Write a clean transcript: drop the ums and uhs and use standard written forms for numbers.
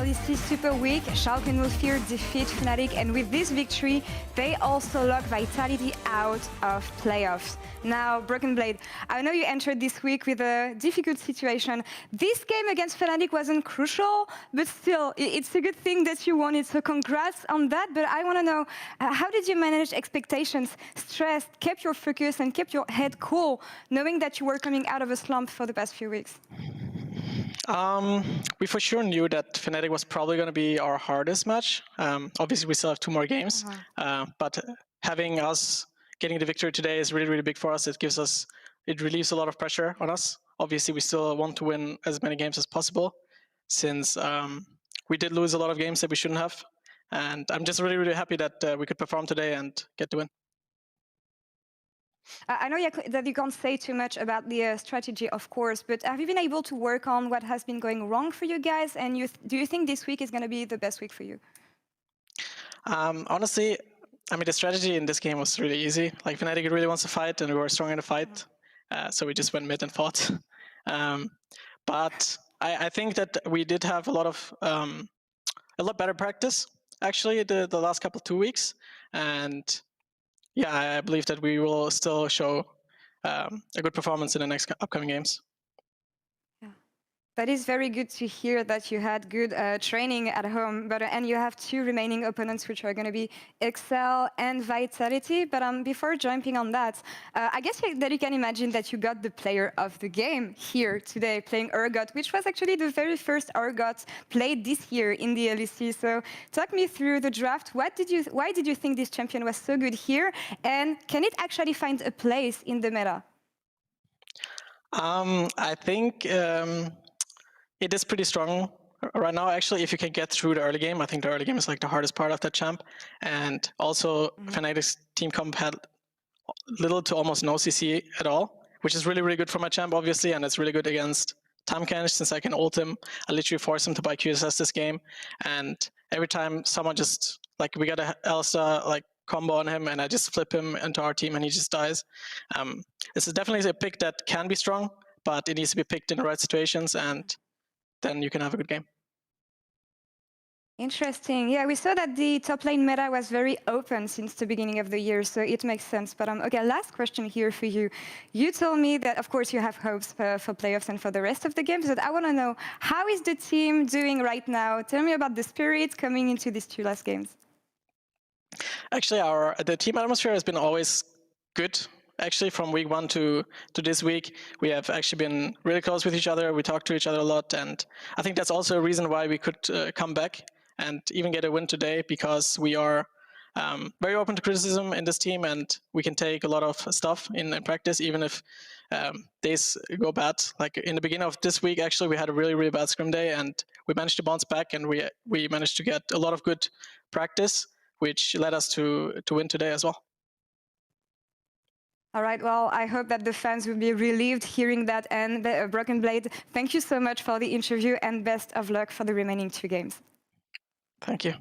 LEC Super Week, Schalke 04 defeat Fnatic, and with this victory, they also lock Vitality out of playoffs. Now, brokenblade, I know you entered this week with a difficult situation. This game against Fnatic wasn't crucial, but still, it's a good thing that you won it, so congrats on that. But I want to know, how did you manage expectations, stress, keep your focus, and keep your head cool, knowing that you were coming out of a slump for the past few weeks? We for sure knew that Fnatic was probably going to be our hardest match. Obviously, we still have 2 more games, but having us getting the victory today is really, really big for us. It relieves a lot of pressure on us. Obviously, we still want to win as many games as possible, since we did lose a lot of games that we shouldn't have. And I'm just really, really happy that we could perform today and get the win. I know that you can't say too much about the strategy, of course, but have you been able to work on what has been going wrong for you guys? And do you think this week is going to be the best week for you? Honestly, I mean, the strategy in this game was really easy. Like, Fnatic really wants to fight, and we were strong in the fight. So we just went mid and fought. But I think that we did have a lot better practice, actually, the last couple 2 weeks. And yeah, I believe that we will still show a good performance in the next upcoming games. Yeah. That is very good to hear that you had good training at home, and you have 2 remaining opponents, which are going to be Excel and Vitality. But before jumping on that, I guess that you can imagine that you got the player of the game here today, playing Urgot, which was actually the very first Urgot played this year in the LEC. So talk me through the draft. Why did you think this champion was so good here? And can it actually find a place in the meta? I think it is pretty strong right now. Actually, if you can get through the early game, I think the early game is like the hardest part of that champ. And also, Fnatic's team comp had little to almost no CC at all, which is really, really good for my champ, obviously. And it's really good against Tamkench, since I can ult him. I literally force him to buy QSS this game. And every time someone just, like, we got a Elsa, like, combo on him, and I just flip him into our team and he just dies. It's definitely a pick that can be strong, but it needs to be picked in the right situations, and then you can have a good game. Interesting. Yeah, we saw that the top lane meta was very open since the beginning of the year, so it makes sense. But okay, last question here for you. You told me that, of course, you have hopes for playoffs and for the rest of the games, but I want to know, how is the team doing right now? Tell me about the spirit coming into these 2 last games. Actually, the team atmosphere has been always good. Actually, from week 1 to this week, we have actually been really close with each other. We talk to each other a lot, and I think that's also a reason why we could come back and even get a win today, because we are very open to criticism in this team, and we can take a lot of stuff in practice, even if days go bad. Like in the beginning of this week, actually, we had a really, really bad scrim day, and we managed to bounce back, and we managed to get a lot of good practice, which led us to win today as well. All right, well, I hope that the fans will be relieved hearing that. And brokenblade, thank you so much for the interview, and best of luck for the remaining 2 games. Thank you.